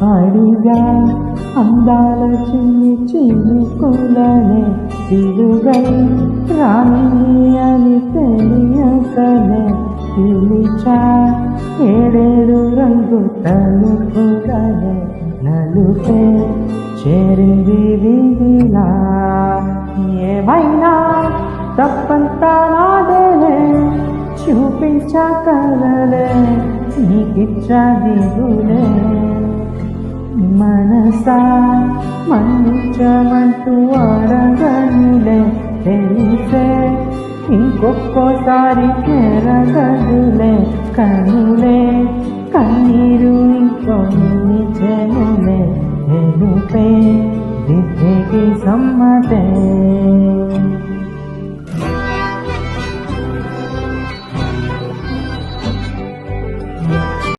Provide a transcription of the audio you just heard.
అడిగా అందాల చిన్ని చినుకులనే తిరుగై రాణి అని తెలియకనే పిలిచా ఏడేడు రంగు తలుపులనే నలుపే చేరింది వీధిలా ఏమైనా తప్పంతా నాదేలే చూపించగలలే నీకిచ్చా దిగులే మనసా మన్నించమంటూ అడగనులే తెలిసే ఇంకొక్కోసారి కెరగదులే కనులే కన్నీరు ఇంకొన్ని చెనులే వెనుపే విద్యకి సమ్మ